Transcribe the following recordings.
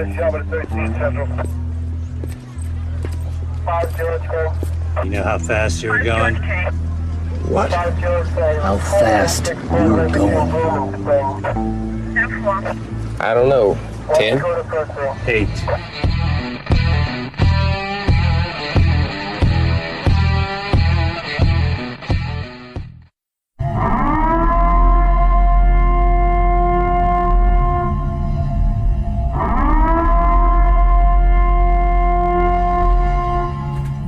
You know how fast you were going? What? How fast you're going? I don't know. 10? 8.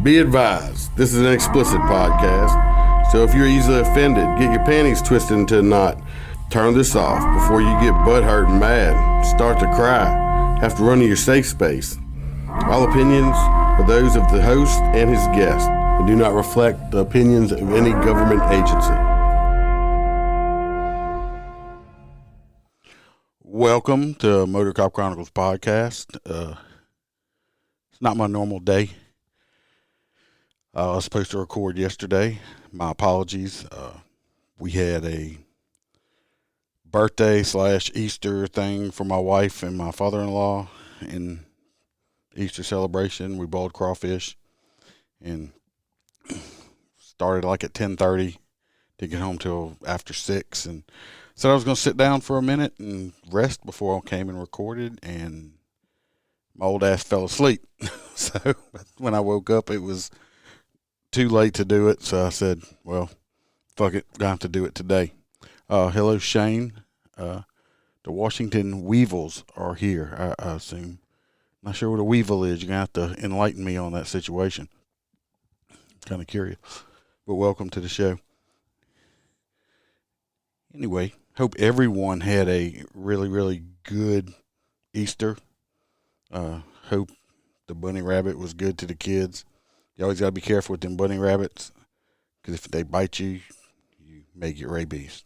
Be advised, this is an explicit podcast, so if you're easily offended, get your panties twisted into a knot, turn this off before you get butthurt and mad, start to cry, have to run to your safe space. All opinions are those of the host and his guest and do not reflect the opinions of any government agency. Welcome to MOTORCOP Chronicles podcast. It's not my normal day. I was supposed to record yesterday. My apologies. We had a birthday / Easter thing for my wife and my father-in-law in Easter celebration. We boiled crawfish and started like at 10:30 to get home till after 6. And said I was going to sit down for a minute and rest before I came and recorded, and my old ass fell asleep. So when I woke up, it was too late to do it, so I said, well, fuck it, gonna have to do it today. Hello, Shane. The Washington Weevils are here, I assume. Not sure what a weevil is. You're gonna have to enlighten me on that situation. Kind of curious, but welcome to the show. Anyway, hope everyone had a really, really good Easter. Hope the bunny rabbit was good to the kids. You always got to be careful with them bunny rabbits, because if they bite you, you may get rabies.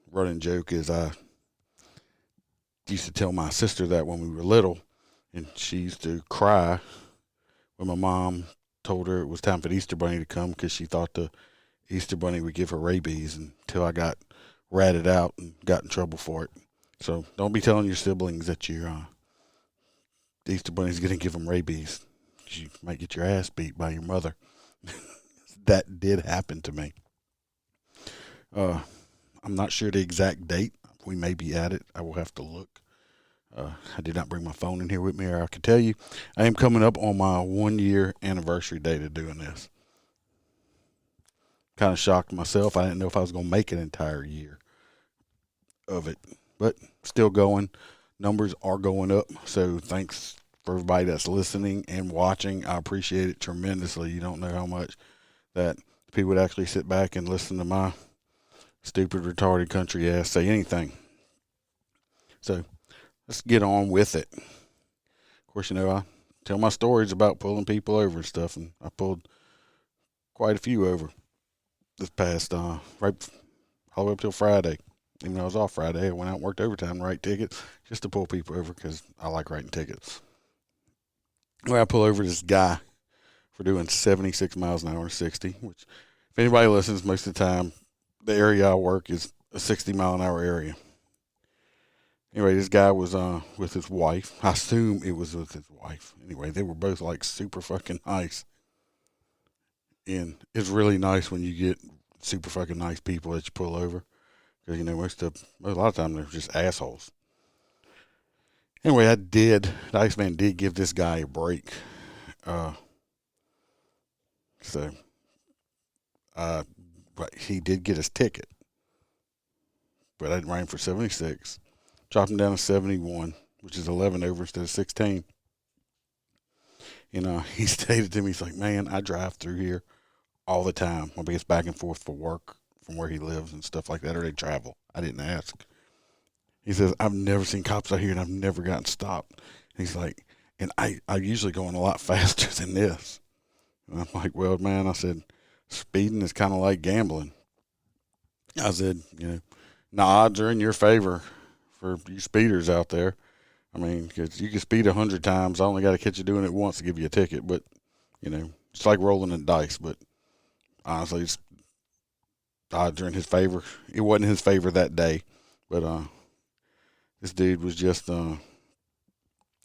Running joke is I used to tell my sister that when we were little, and she used to cry when my mom told her it was time for the Easter bunny to come, because she thought the Easter bunny would give her rabies, until I got ratted out and got in trouble for it. So don't be telling your siblings that your Easter bunny's going to give them rabies. You might get your ass beat by your mother. That did happen to me. I'm not sure the exact date. We may be at it. I will have to look. I did not bring my phone in here with me, or I could tell you. I am coming up on my 1-year anniversary date of doing this. Kind of shocked myself. I didn't know if I was going to make an entire year of it. But still going. Numbers are going up. So thanks for everybody that's listening and watching. I appreciate it tremendously. You don't know how much that people would actually sit back and listen to my stupid, retarded country ass say anything. So let's get on with it. Of course, you know, I tell my stories about pulling people over and stuff, and I pulled quite a few over this past, right all the way up till Friday. Even though I was off Friday, I went out and worked overtime to write tickets just to pull people over, because I like writing tickets. Where I pull over this guy for doing 76 miles an hour and 60, which if anybody listens, most of the time, the area I work is a 60 mile an hour area. Anyway, this guy was with his wife. I assume it was with his wife. Anyway, they were both like super fucking nice. And it's really nice when you get super fucking nice people that you pull over. Because, you know, a lot of times they're just assholes. Anyway, the Iceman did give this guy a break. But he did get his ticket. But I didn't write him for 76. Chopped him down to 71, which is 11 over instead of 16. And he stated to me, he's like, man, I drive through here all the time. When he gets back and forth for work from where he lives and stuff like that, or they travel. I didn't ask. He says, I've never seen cops out here, and I've never gotten stopped. And he's like, and I usually going a lot faster than this. And I'm like, well, man, I said, speeding is kind of like gambling. I said, you know, the odds are in your favor for you speeders out there. I mean, because you can speed 100 times. I only got to catch you doing it once to give you a ticket. But, you know, it's like rolling the dice. But honestly, it's odds are in his favor. It wasn't his favor that day. But this dude was just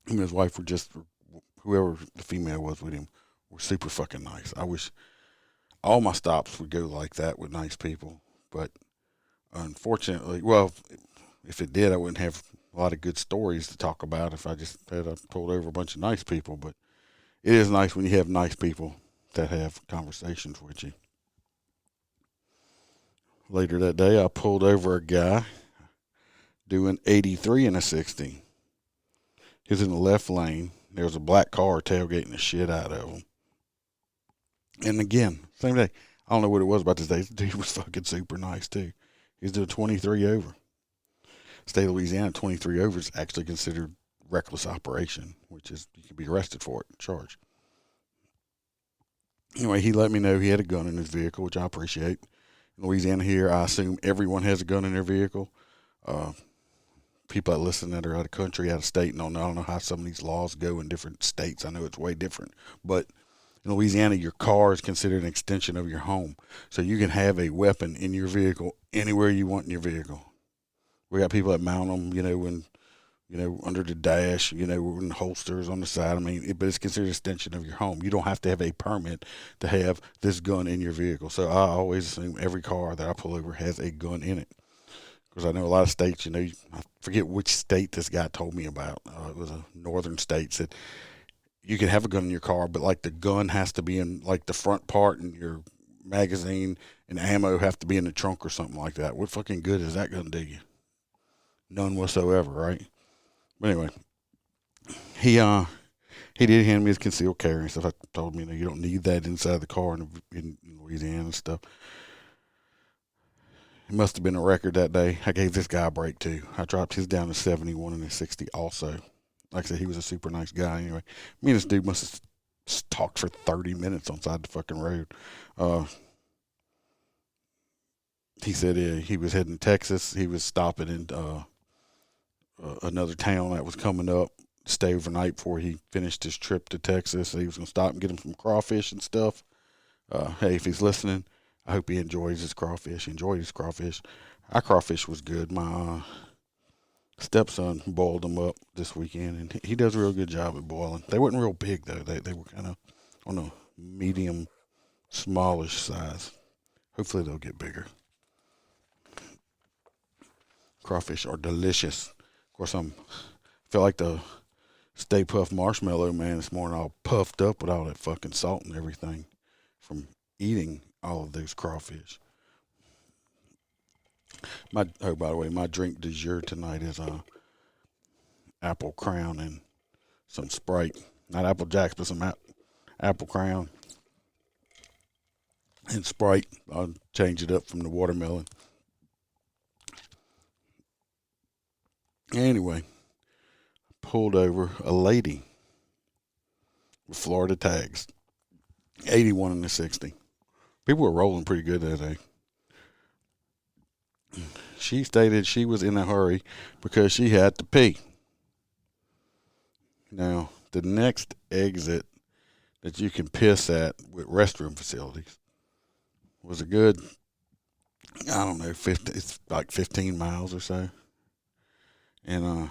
him and his wife were just, whoever the female was with him, were super fucking nice. I wish all my stops would go like that with nice people, but unfortunately, well, if it did, I wouldn't have a lot of good stories to talk about if I just had pulled over a bunch of nice people. But it is nice when you have nice people that have conversations with you. Later that day, I pulled over a guy doing 83 in a 60. He was in the left lane. There was a black car tailgating the shit out of him. And again, same day. I don't know what it was about this day. This dude was fucking super nice, too. He was doing 23 over. State of Louisiana, 23 over is actually considered reckless operation, which is, you can be arrested for it, charged. Anyway, he let me know he had a gun in his vehicle, which I appreciate. In Louisiana here, I assume everyone has a gun in their vehicle. People that listen that are out of country, out of state, I don't know how some of these laws go in different states. I know it's way different. But in Louisiana, your car is considered an extension of your home. So you can have a weapon in your vehicle anywhere you want in your vehicle. We got people that mount them, under the dash, in holsters on the side. I mean, but it's considered an extension of your home. You don't have to have a permit to have this gun in your vehicle. So I always assume every car that I pull over has a gun in it. Because I know a lot of states, I forget which state this guy told me about. It was a northern state, said you can have a gun in your car, but like the gun has to be in like the front part, and your magazine and ammo have to be in the trunk or something like that. What fucking good is that going to do you? None whatsoever, right? But anyway, he did hand me his concealed carry and stuff. I told him, you don't need that inside the car in Louisiana and stuff. It must have been a record that day. I gave this guy a break too. I dropped his down to 71 and a 60 also. Like I said, he was a super nice guy anyway. Me and this dude must have talked for 30 minutes on side the fucking road. He said he was heading to Texas. He was stopping in another town that was coming up, stay overnight before he finished his trip to Texas. He was going to stop and get him some crawfish and stuff. Hey, if he's listening, I hope he enjoys his crawfish. He enjoyed his crawfish. Our crawfish was good. My stepson boiled them up this weekend, and he does a real good job at boiling. They weren't real big, though. They were kind of on a medium, smallish size. Hopefully they'll get bigger. Crawfish are delicious. Of course, I feel like the Stay Puft Marshmallow Man this morning, all puffed up with all that fucking salt and everything from eating all of those crawfish. By the way, my drink du jour tonight is apple crown and some Sprite. Not Apple Jacks, but some apple crown and Sprite. I'll change it up from the watermelon. Anyway, pulled over a lady with Florida tags, 81 and a 60. People were rolling pretty good that day. She stated she was in a hurry because she had to pee. Now, the next exit that you can piss at with restroom facilities was a good, I don't know, it's like 15 miles or so. And,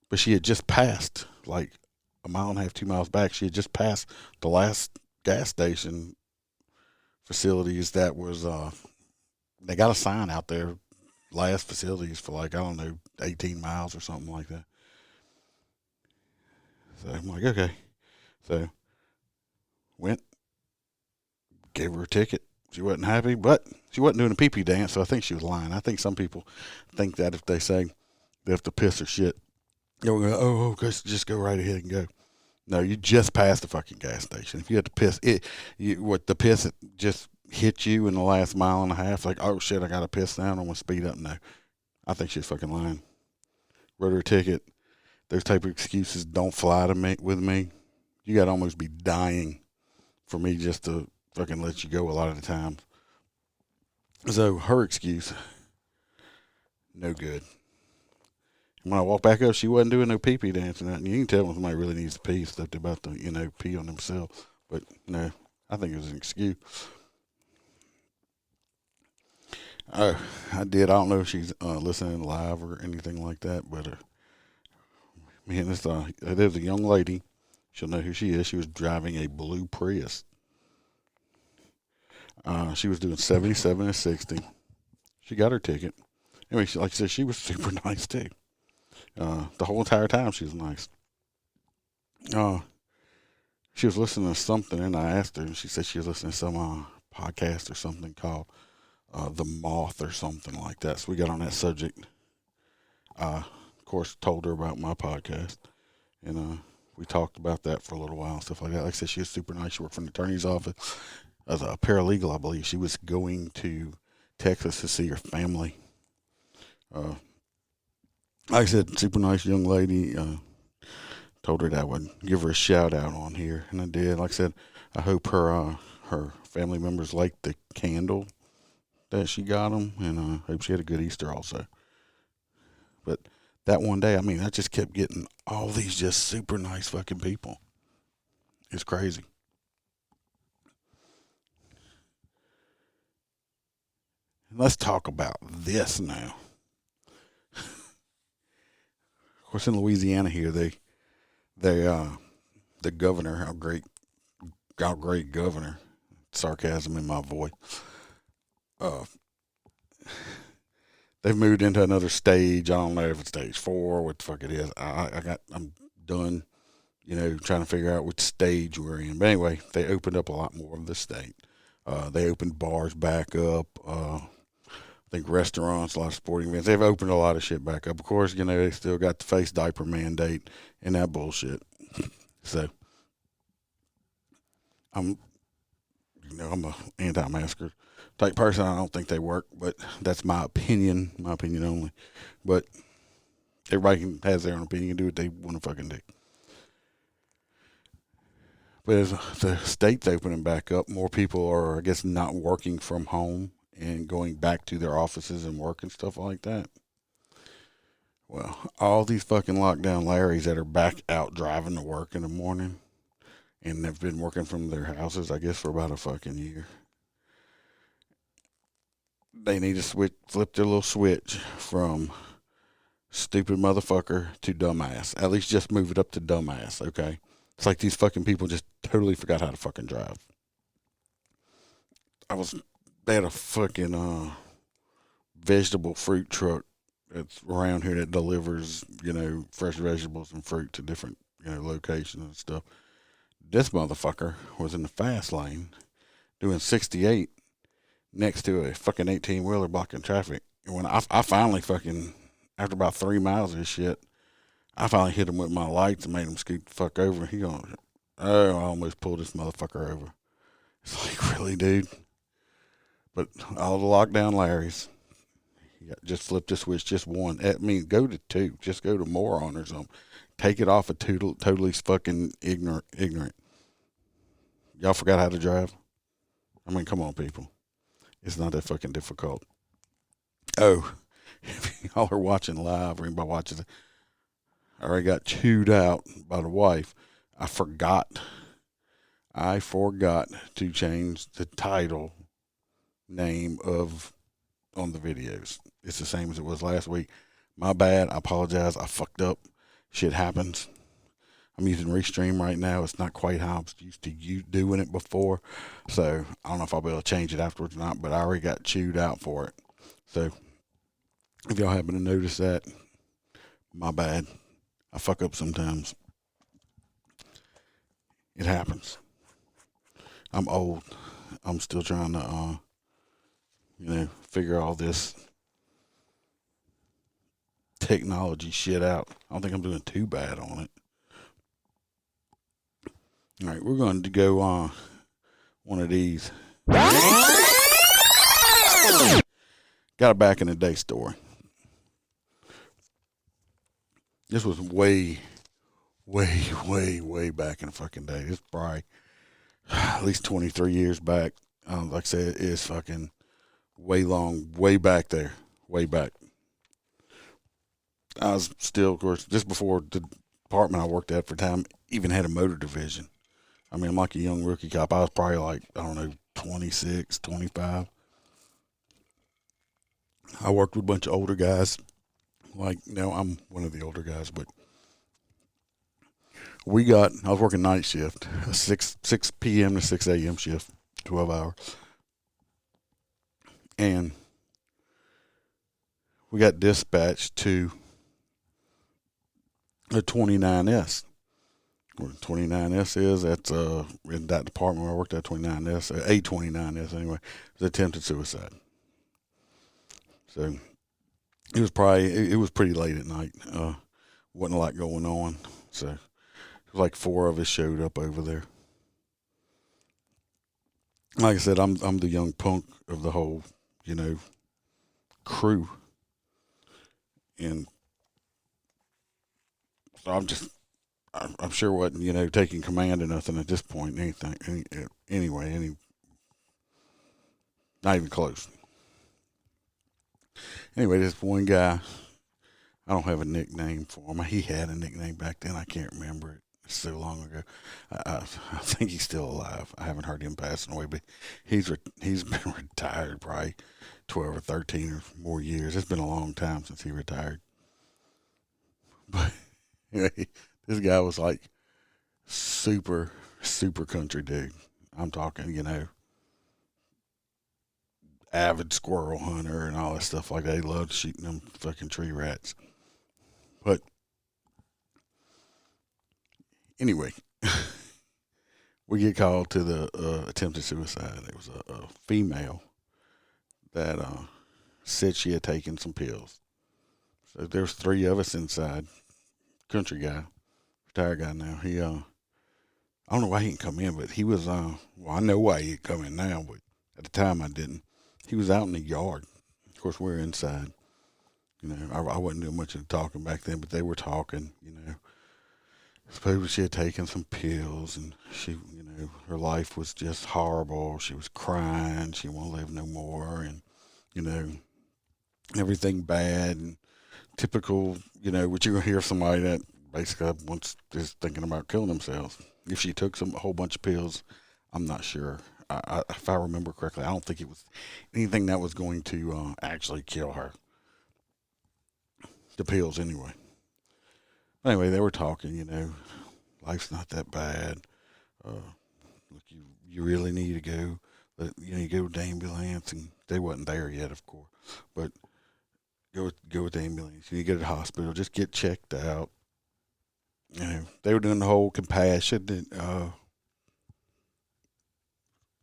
but she had just passed, like a mile and a half, 2 miles back. She had just passed the last gas station facilities that was, they got a sign out there, last facilities for like, I don't know, 18 miles or something like that. So I'm like, okay. So went, gave her a ticket. She wasn't happy, but she wasn't doing a pee-pee dance, so I think she was lying. I think some people think that if they say they have to piss or shit, they'll go, just go right ahead and go. No, you just passed the fucking gas station. If you had to piss, the piss just hit you in the last mile and a half, like, oh shit, I got to piss now, I'm going to speed up. No, I think she's fucking lying. Wrote her a ticket. Those type of excuses don't fly with me. You got to almost be dying for me just to fucking let you go a lot of the times. So her excuse, no good. And when I walked back up, she wasn't doing no pee-pee dance and nothing. You can tell when somebody really needs to pee, stuff they're about to, pee on themselves. But no, I think it was an excuse. Oh, I did. I don't know if she's listening live or anything like that, but Man, there's a young lady. She'll know who she is. She was driving a blue Prius. She was doing 77 and 60. She got her ticket. Anyway, like I said, she was super nice too. The whole entire time she was nice. She was listening to something, and I asked her, and she said she was listening to some podcast or something called The Moth or something like that. So we got on that subject. Of course, told her about my podcast, and we talked about that for a little while and stuff like that. Like I said, she was super nice. She worked for an attorney's office as a paralegal, I believe. She was going to Texas to see her family. Like I said, super nice young lady. Told her that I would give her a shout out on here, and I did. Like I said, I hope her family members liked the candle that she got them, and I hope she had a good Easter also. But that one day, I mean, I just kept getting all these just super nice fucking people. It's crazy. Let's talk about this now. Of course, in Louisiana here, the governor, our great governor, sarcasm in my voice, they've moved into another stage. I don't know if it's stage 4, what the fuck it is. I'm done, trying to figure out which stage we're in. But anyway, they opened up a lot more of the state. They opened bars back up. I think restaurants, a lot of sporting events. They've opened a lot of shit back up. Of course, they still got the face diaper mandate and that bullshit. So, I'm a anti-masker type person. I don't think they work, but that's my opinion only. But everybody has their own opinion and do what they want to fucking do. But as the state's opening back up, more people are, I guess, not working from home and going back to their offices and work and stuff like that. Well, all these fucking lockdown Larrys that are back out driving to work in the morning and have been working from their houses, I guess, for about a fucking year. They need to flip their little switch from stupid motherfucker to dumbass. At least just move it up to dumbass, okay? It's like these fucking people just totally forgot how to fucking drive. They had a fucking vegetable fruit truck that's around here that delivers, fresh vegetables and fruit to different, locations and stuff. This motherfucker was in the fast lane doing 68 next to a fucking 18-wheeler blocking traffic. And when I finally fucking, after about 3 miles of this shit, I finally hit him with my lights and made him scoot the fuck over. He going, I almost pulled this motherfucker over. It's like, really, dude? But all the lockdown Larrys, just flip the switch, just one. I mean, go to 2. Just go to moron or something. Take it off of totally fucking ignorant. Y'all forgot how to drive? I mean, come on, people. It's not that fucking difficult. Oh, if y'all are watching live or anybody watches it, I already got chewed out by the wife. I forgot to change the title name on the videos. It's the same as it was last week. My bad. I apologize. I fucked up. Shit happens. I'm using Restream right now. It's not quite how I was used to doing it before. So I don't know if I'll be able to change it afterwards or not, but I already got chewed out for it. So if y'all happen to notice that, my bad. I fuck up sometimes. It happens. I'm old. I'm still trying to, figure all this technology shit out. I don't think I'm doing too bad on it. All right, we're going to go on one of these. Got a back in the day story. This was way back in the fucking day. It's probably at least 23 years back. Like I said, it is fucking way back there. Way back. I was still, of course, just before the department I worked at for time even had a motor division. I mean, I'm like a young rookie cop. I was probably like, 26, 25. I worked with a bunch of older guys. Like, I'm one of the older guys, but I was working night shift, a 6 p.m. to 6 a.m. shift, 12 hours. And we got dispatched to a 29S. What 29S is, that's in that department where I worked at, 29S, a 29S anyway, it was attempted suicide. So it was pretty late at night. Wasn't a lot going on. So it was like 4 of us showed up over there. Like I said, I'm the young punk of the whole, crew. And so I'm sure wasn't, taking command or nothing at this point, anyway, not even close. Anyway, this one guy, I don't have a nickname for him. He had a nickname back then. I can't remember it. It's so long ago. I think he's still alive. I haven't heard him passing away, but he's been retired probably 12 or 13 or more years. It's been a long time since he retired. But anyway, this guy was like super, super country dude. I'm talking, avid squirrel hunter and all that stuff like that. He loved shooting them fucking tree rats. But anyway, we get called to the attempted suicide. It was a female that said she had taken some pills. So there's 3 of us inside. Country guy, retired guy now. He I don't know why he didn't come in, but he was well, I know why he didn't come in now, but at the time I didn't. He was out in the yard. Of course, we were inside. I wasn't doing much of the talking back then, but they were talking. Supposedly she had taken some pills, and she, her life was just horrible. She was crying. She won't live no more, and everything bad and typical. What you're gonna hear somebody that basically wants is thinking about killing themselves. If she took a whole bunch of pills, I'm not sure. If I remember correctly, I don't think it was anything that was going to actually kill her. The pills, anyway. Anyway, they were talking. Life's not that bad. Look, you really need to go. You go with the ambulance, and they wasn't there yet, of course. But go with the ambulance. You go to the hospital. Just get checked out. They were doing the whole compassion,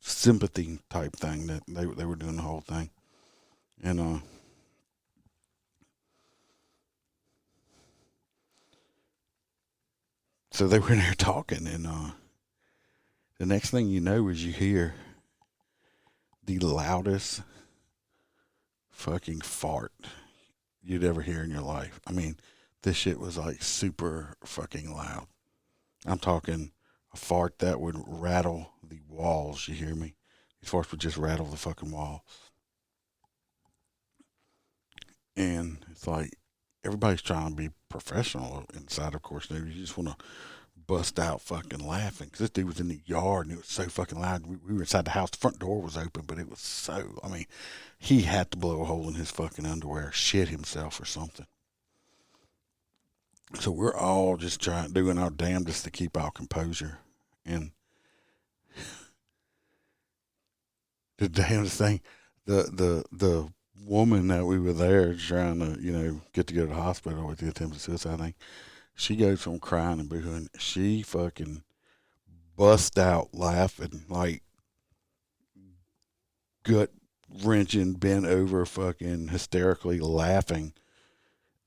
sympathy type thing. That they were doing the whole thing, and so they were in there talking, and the next thing you know is you hear the loudest fucking fart you'd ever hear in your life. I mean, this shit was like super fucking loud. I'm talking a fart that would rattle the walls. You hear me? These farts would just rattle the fucking wall. And it's like everybody's trying to be professional inside, of course. You just want to bust out fucking laughing because this dude was in the yard and it was so fucking loud. We were inside the house. The front door was open, but it was so, he had to blow a hole in his fucking underwear, shit himself or something. So we're all just doing our damnedest to keep our composure. And the damnedest thing, the woman that we were there trying to, get to go to the hospital with the attempted suicide thing, she goes from crying and boohooing. She fucking bust out laughing, like gut wrenching, bent over, fucking hysterically laughing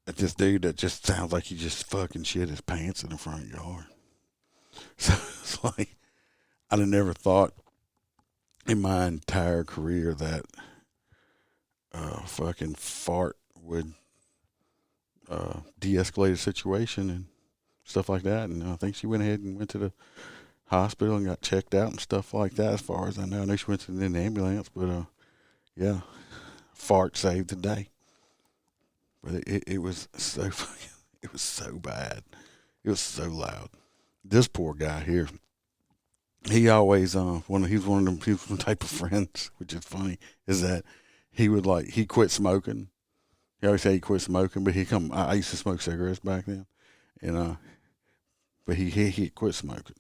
at this dude that just sounds like he just fucking shit his pants in the front yard. So it's like, I'd have never thought in my entire career that fucking fart would de-escalate a situation and stuff like that. And I think she went ahead and went to the hospital and got checked out and stuff like that, as far as I know. I know she went to the ambulance, but yeah, fart saved the day. But it was so fucking, it was so bad. It was so loud. This poor guy here, he always he's one of them people type of friends, which is funny, is that he quit smoking. He always say he quit smoking, but I used to smoke cigarettes back then, and but he quit smoking.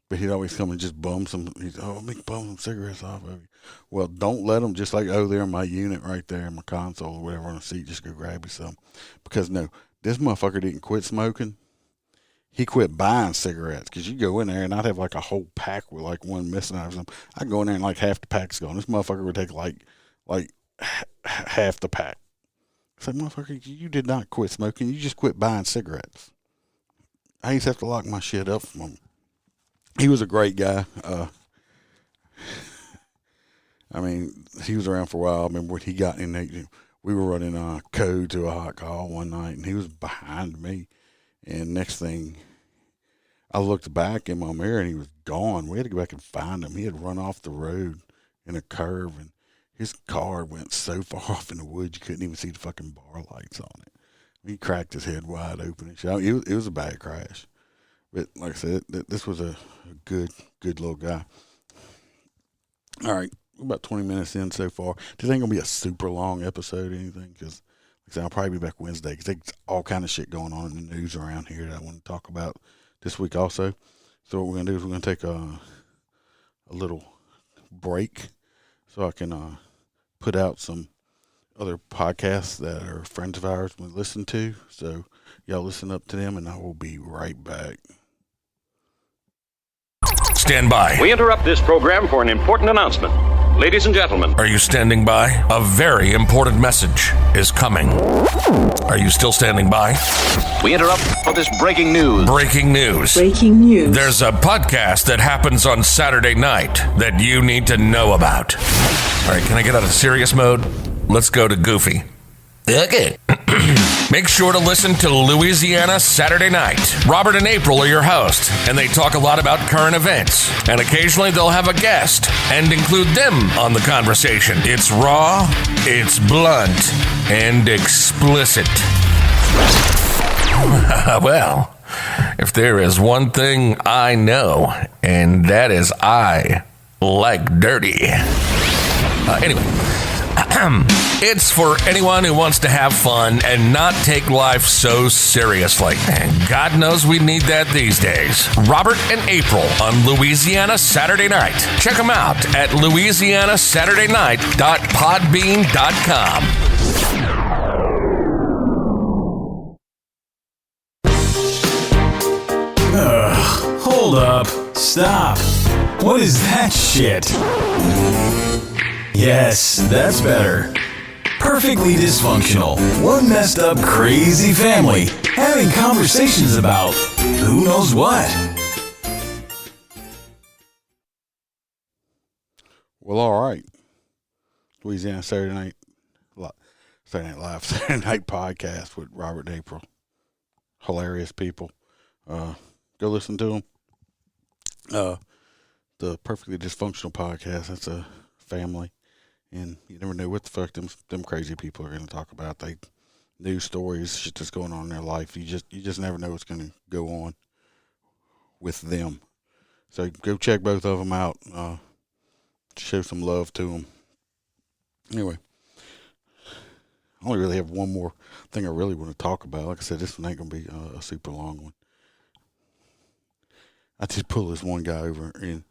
But he'd always come and just bum some. He's let me bum some cigarettes off of you. Well, don't let him just like they're in my unit right there in my console or whatever on the seat. Just go grab you some, because no, this motherfucker didn't quit smoking. He quit buying cigarettes, because you go in there and I'd have like a whole pack with like one missing out or something. I'd go in there and like half the pack's gone. This motherfucker would take like half the pack. It's like, motherfucker, you did not quit smoking. You just quit buying cigarettes. I used to have to lock my shit up from him. He was a great guy. I mean, he was around for a while. I remember when he got in there, we were running a code to a hot call one night, and he was behind me. And next thing, I looked back in my mirror, and he was gone. We had to go back and find him. He had run off the road in a curve, and his car went so far off in the woods you couldn't even see the fucking bar lights on it. He cracked his head wide open and shit. It was a bad crash. But like I said, this was a good little guy. All right, we're about 20 minutes in so far. This ain't going to be a super long episode or anything, because like I said, I'll probably be back Wednesday, because there's all kind of shit going on in the news around here that I want to talk about this week also. So what we're going to do is we're going to take a little break so I can put out some other podcasts that are friends of ours we listen to. So y'all listen up to them, and I will be right back. Stand by. We interrupt this program for an important announcement. Ladies and gentlemen. Are you standing by? A very important message is coming. Are you still standing by? We interrupt for this breaking news. Breaking news. Breaking news. There's a podcast that happens on Saturday night that you need to know about. All right, can I get out of serious mode? Let's go to goofy. Okay. Make sure to listen to Louisiana Saturday Night. Robert and April are your hosts, and they talk a lot about current events. And occasionally they'll have a guest and include them on the conversation. It's raw, it's blunt, and explicit. Well, if there is one thing I know, and that is I like dirty. Anyway. It's for anyone who wants to have fun and not take life so seriously. And God knows we need that these days. Robert and April on Louisiana Saturday Night. Check them out at louisianaSaturdayNight.podbean.com. Hold up. Stop. What is that shit? Yes, that's better. Perfectly dysfunctional. One messed up, crazy family having conversations about who knows what. Well, all right. Louisiana Saturday Night Live, Saturday Night Podcast with Robert and April. Hilarious people. Go listen to them. The Perfectly Dysfunctional Podcast, that's a family. And you never know what the fuck them crazy people are going to talk about. They news stories, shit that's going on in their life. You just never know what's going to go on with them. So go check both of them out. Show some love to them. Anyway, I only really have one more thing I really want to talk about. Like I said, this one ain't going to be a super long one. I just pull this one guy over, and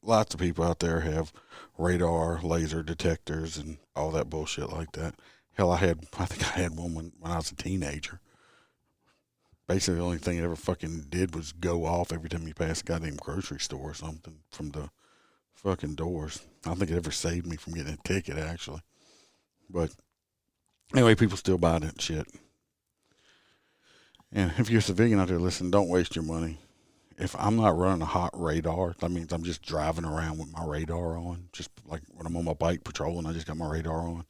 lots of people out there have radar, laser detectors, and all that bullshit like that. Hell, I think I had one when I was a teenager. Basically, the only thing it ever fucking did was go off every time you passed a goddamn grocery store or something from the fucking doors. I don't think it ever saved me from getting a ticket, actually. But anyway, people still buy that shit. And if you're a civilian out there listening, don't waste your money. If I'm not running a hot radar, that means I'm just driving around with my radar on. Just like when I'm on my bike patrolling, I just got my radar on.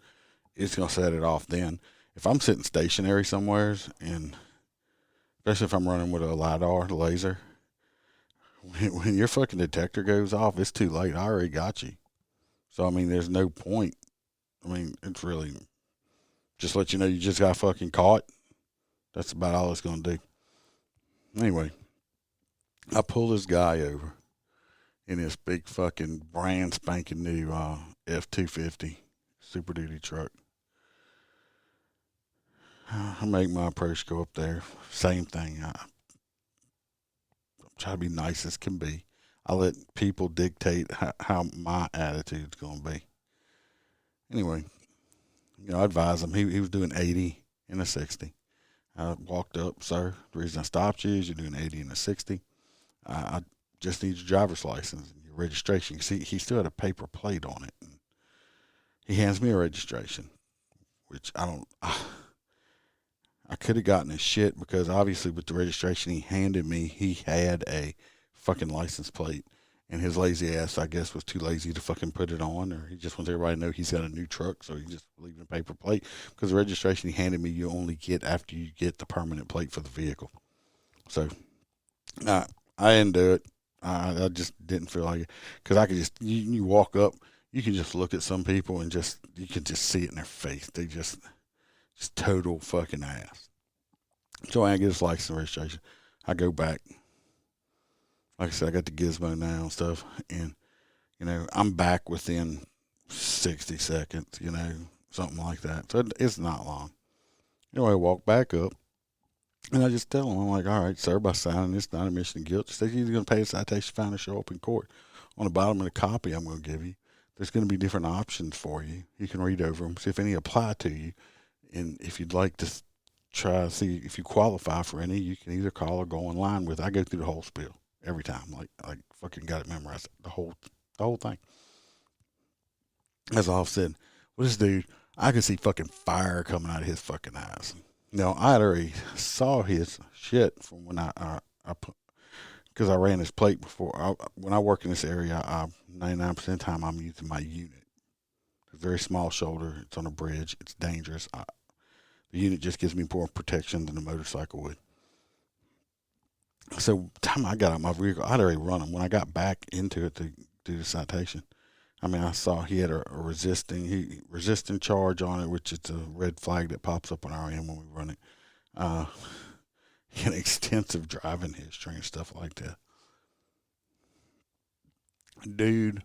It's going to set it off then. If I'm sitting stationary somewheres, and especially if I'm running with a LiDAR, laser, when your fucking detector goes off, it's too late. I already got you. So, I mean, there's no point. I mean, it's really just let you know you just got fucking caught. That's about all it's going to do. Anyway, I pull this guy over in this big fucking brand spanking new F-250 Super Duty truck. I make my approach go up there. Same thing. I try to be nice as can be. I let people dictate how my attitude's going to be. Anyway, I advise him. He was doing 80 and a 60. I walked up, sir. The reason I stopped you is you're doing 80 and a 60. I just need your driver's license and your registration. You see, he still had a paper plate on it. And he hands me a registration, which I could have gotten his shit because obviously with the registration he handed me, he had a fucking license plate. And his lazy ass, I guess, was too lazy to fucking put it on, or he just wants everybody to know he's got a new truck, so he just leaving a paper plate. Because the registration he handed me, you only get after you get the permanent plate for the vehicle. So I didn't do it. I just didn't feel like it. Because I could just, you walk up, you can just look at some people and you can just see it in their face. They just total fucking ass. So I get his license and registration. I go back. Like I said, I got the gizmo now and stuff, and, I'm back within 60 seconds, something like that. So it's not long. Anyway, I walk back up, and I just tell him, I'm like, all right, sir, by signing this, not admission of guilt, you're either going to pay a citation fine or show up in court. On the bottom of the copy I'm going to give you, there's going to be different options for you. You can read over them, see if any apply to you, and if you'd like to try to see if you qualify for any, you can either call or go online with. I go through the whole spiel. Every time, like fucking got it memorized, the whole thing. As I said, well, this dude, I could see fucking fire coming out of his fucking eyes. I had already saw his shit from when I put, because I ran his plate before. When I work in this area, 99% of the time I'm using my unit. It's a very small shoulder. It's on a bridge. It's dangerous. The unit just gives me more protection than a motorcycle would. So time I got out my vehicle, I'd already run him. When I got back into it to do the citation, I saw he had a resisting charge on it, which is a red flag that pops up on our end when we run it. He had extensive driving history and stuff like that. Dude,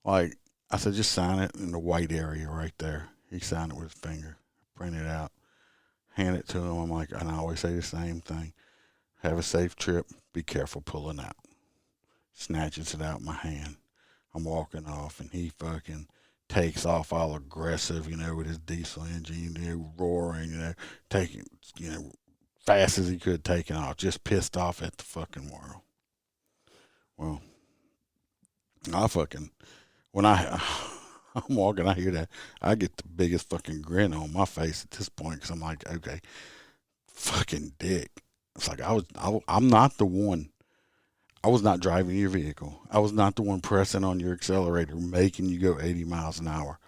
like I said, just sign it in the white area right there. He signed it with his finger, print it out, hand it to him. I'm like, and I always say the same thing. Have a safe trip. Be careful pulling out. Snatches it out of my hand. I'm walking off, and he fucking takes off all aggressive, with his diesel engine, roaring, taking, fast as he could, taking off, just pissed off at the fucking world. Well, when I'm walking, I hear that, I get the biggest fucking grin on my face at this point, because I'm like, okay, fucking dick. It's like I'm not the one. I was not driving your vehicle. I was not the one pressing on your accelerator, making you go 80 miles an hour.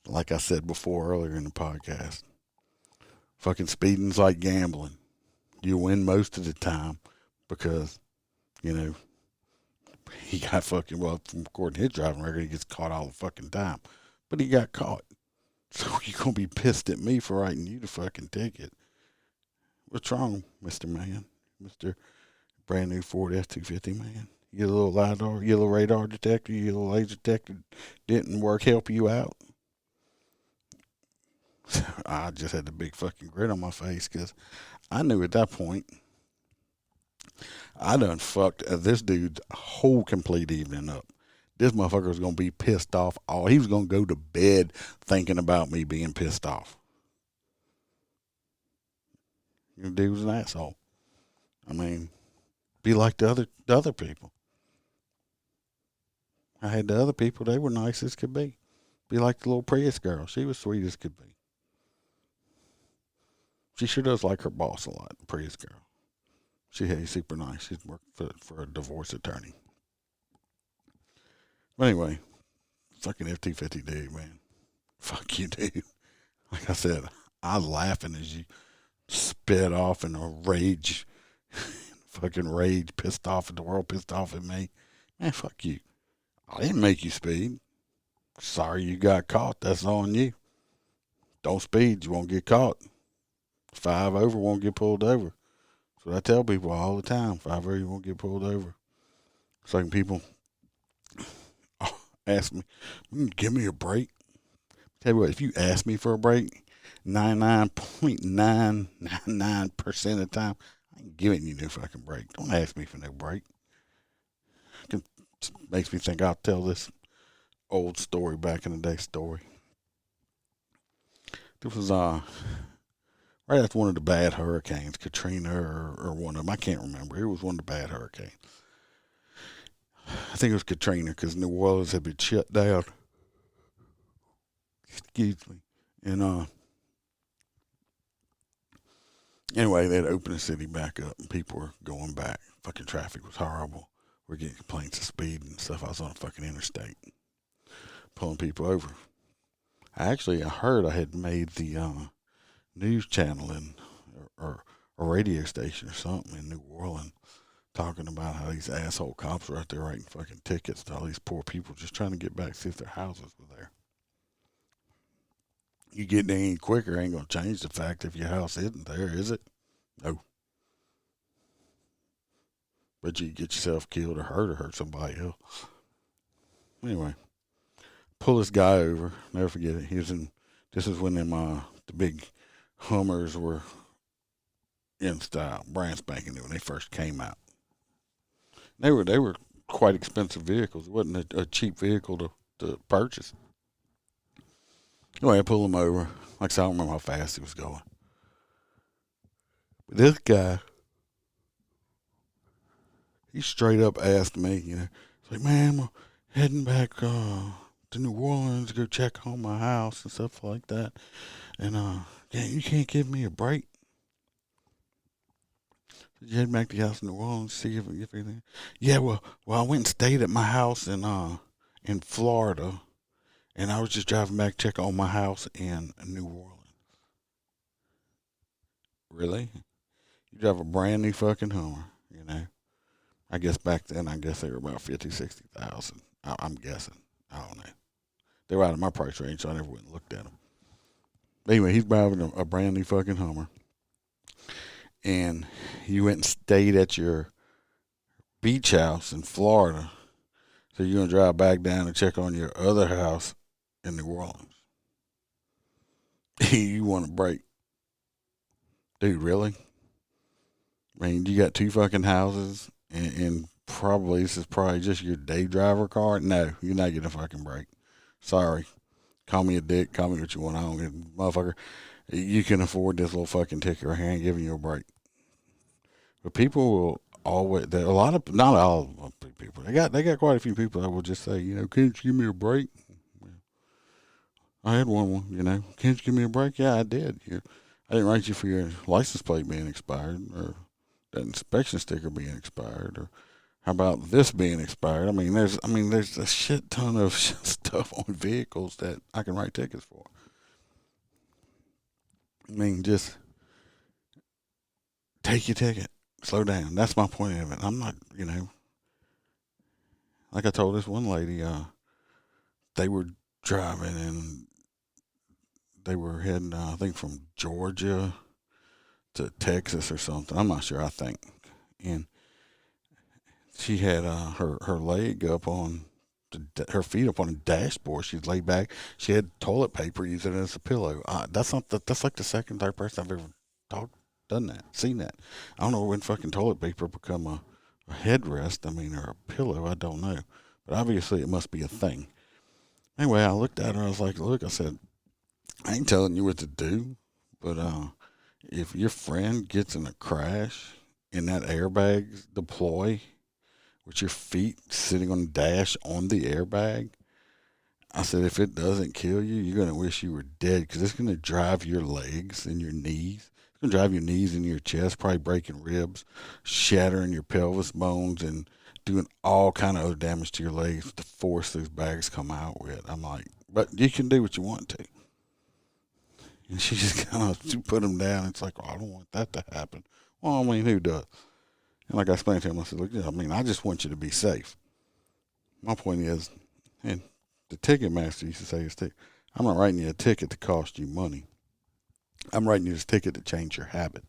Like I said before earlier in the podcast. Fucking speeding's like gambling. You win most of the time because, he got fucking, well, according to his driving record, he gets caught all the fucking time. But he got caught. So you're going to be pissed at me for writing you the fucking ticket. What's wrong, Mr. Man? Mr. Brand new Ford F-250, man? Your little LiDAR, your little radar detector, your little laser detector didn't work, help you out? I just had the big fucking grin on my face because I knew at that point I done fucked this dude's whole complete evening up. This motherfucker was going to be pissed off. He was going to go to bed thinking about me being pissed off. The dude was an asshole. Be like the other people. I had the other people, they were nice as could be. Be like the little Prius girl. She was sweet as could be. She sure does like her boss a lot, the Prius girl. She's super nice. She's worked for a divorce attorney. But anyway, fucking F-250 dude, man. Fuck you, dude. Like I said, I was laughing as you sped off in a rage. Fucking rage, pissed off at the world, pissed off at me. Man, fuck you. I didn't make you speed. Sorry you got caught. That's on you. Don't speed. You won't get caught. 5 over won't get pulled over. That's what I tell people all the time. 5 over, you won't get pulled over. So people ask me, give me a break. Tell you what, if you ask me for a break, 99.999% of the time, I ain't giving you no fucking break. Don't ask me for no break. It makes me think I'll tell this old story, back in the day story. This was right after one of the bad hurricanes, Katrina or one of them. I can't remember. It was one of the bad hurricanes. I think it was Katrina because New Orleans had been shut down. Excuse me. And anyway, they'd opened the city back up and people were going back. Fucking traffic was horrible. We're getting complaints of speed and stuff. I was on a fucking interstate pulling people over. I heard I had made the news channel or a radio station or something in New Orleans talking about how these asshole cops were out there writing fucking tickets to all these poor people just trying to get back, see if their houses were there. You get there any quicker ain't going to change the fact if your house isn't there, is it? No. But you get yourself killed or hurt somebody else. Anyway, pull this guy over. Never forget it. This is when the big Hummers were in style, brand spanking new when they first came out. They were quite expensive vehicles. It wasn't a cheap vehicle to purchase. Anyway, I pull him over. Like I said, I don't remember how fast he was going. But this guy, he straight up asked me, he's like, man, I'm heading back to New Orleans to go check on my house and stuff like that. And you can't give me a break. Did you head back to the house in New Orleans, see if anything? Yeah, well, I went and stayed at my house in Florida, and I was just driving back to check on my house in New Orleans. Really? You drive a brand new fucking Hummer, I guess back then, they were about 50, 60,000. I'm guessing. I don't know. They were out of my price range, so I never went and looked at them. But anyway, he's driving a brand new fucking Hummer. And you went and stayed at your beach house in Florida. So you're going to drive back down and check on your other house in New Orleans. You want a break. Dude, really? I mean, you got two fucking houses and this is probably just your day driver car. No, you're not getting a fucking break. Sorry. Call me a dick. Call me what you want. I don't get motherfucker. You can afford this little fucking ticket right here. I ain't giving you a break. But people will always, not all people. They got quite a few people that will just say, can't you give me a break? I had one, can't you give me a break? Yeah, I did. I didn't write you for your license plate being expired or that inspection sticker being expired or how about this being expired? There's a shit ton of stuff on vehicles that I can write tickets for. Just take your ticket. Slow down. That's my point of it. I'm not, like I told this one lady, they were driving and they were heading, I think, from Georgia to Texas or something. I'm not sure, I think. And she had her leg up on, her feet up on a dashboard. She's laid back. She had toilet paper, using it as a pillow. That's like the second, third person I've ever seen that. I don't know when fucking toilet paper become a headrest, or a pillow, I don't know. But obviously it must be a thing. Anyway, I looked at her, I was like, look, I said, I ain't telling you what to do, but if your friend gets in a crash and that airbags deploy with your feet sitting on the dash on the airbag, I said, if it doesn't kill you, you're going to wish you were dead because it's going to drive your legs and your knees. It's going to drive your knees into your chest, probably breaking ribs, shattering your pelvis bones, and doing all kind of other damage to your legs with the force those bags come out with. I'm like, but you can do what you want to. And she just kind of put them down. It's like, I don't want that to happen. Well, who does? And like I explained to him, I said, look, I just want you to be safe. My point is, and the ticket master used to say this too, I'm not writing you a ticket to cost you money. I'm writing you this ticket to change your habit.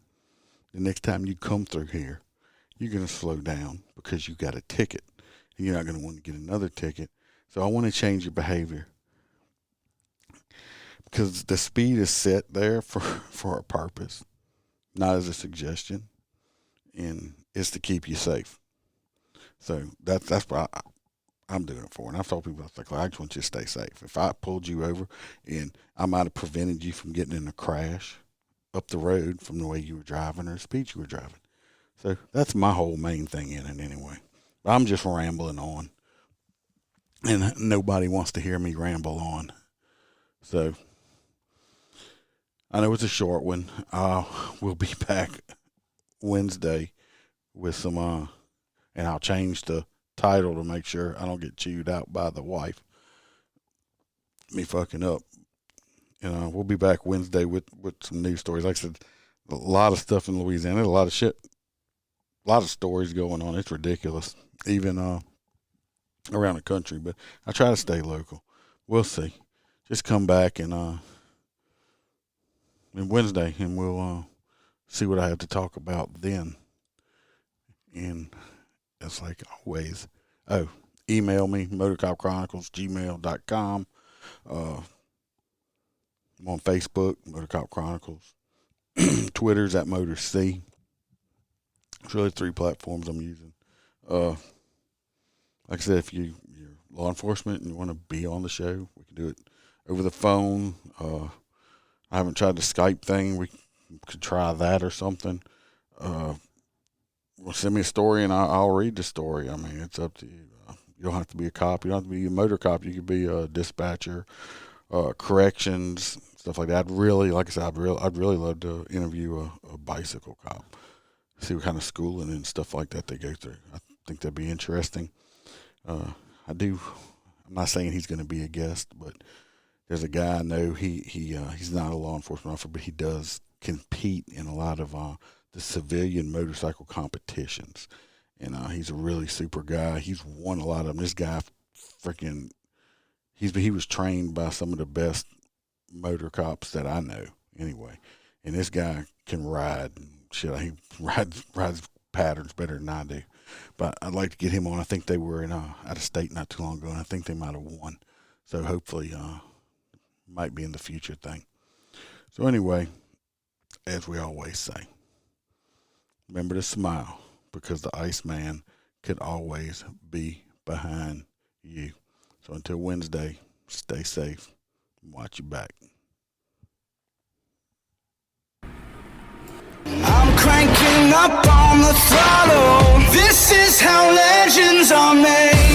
The next time you come through here, you're going to slow down because you got a ticket. And you're not going to want to get another ticket. So I want to change your behavior. because the speed is set there for a purpose, not as a suggestion, and it's to keep you safe. So that's what I'm doing it for. And I've told people, I just want you to stay safe. If I pulled you over and I might have prevented you from getting in a crash up the road from the way you were driving or the speed you were driving. So that's my whole main thing in it anyway. I'm just rambling on. And nobody wants to hear me ramble on. So I know it's a short one. We'll be back Wednesday with some, and I'll change the title to make sure I don't get chewed out by the wife. Me fucking up. We'll be back Wednesday with some news stories. Like I said, a lot of stuff in Louisiana, a lot of shit, a lot of stories going on. It's ridiculous, even around the country. But I try to stay local. We'll see. Just come back and Wednesday, and we'll see what I have to talk about then. And it's like always. Oh, email me, motorcopchronicles@gmail.com. I'm on Facebook, Motorcop Chronicles. Twitter's at MotorC. It's really 3 platforms I'm using. Like I said, if you're law enforcement and you want to be on the show, we can do it over the phone. I haven't tried the Skype thing. We could try that or something. Send me a story and I'll read the story. I mean, it's up to you. You don't have to be a cop. You don't have to be a motor cop. You could be a dispatcher, corrections, stuff like that. I'd really love to interview a bicycle cop, see what kind of schooling and stuff like that they go through. I think that'd be interesting. I'm not saying he's going to be a guest, but there's a guy I know. He's not a law enforcement officer, but he does compete in a lot of the civilian motorcycle competitions, and he's a really super guy. He's won a lot of them. This guy, he was trained by some of the best motor cops that I know, anyway. And this guy can ride and shit. He rides patterns better than I do. But I'd like to get him on. I think they were out of state not too long ago, and I think they might have won. So hopefully, might be in the future thing. So anyway, as we always say, remember to smile, because the Iceman could always be behind you. So until Wednesday, stay safe and watch your back. I'm cranking up on the throttle. This is how legends are made.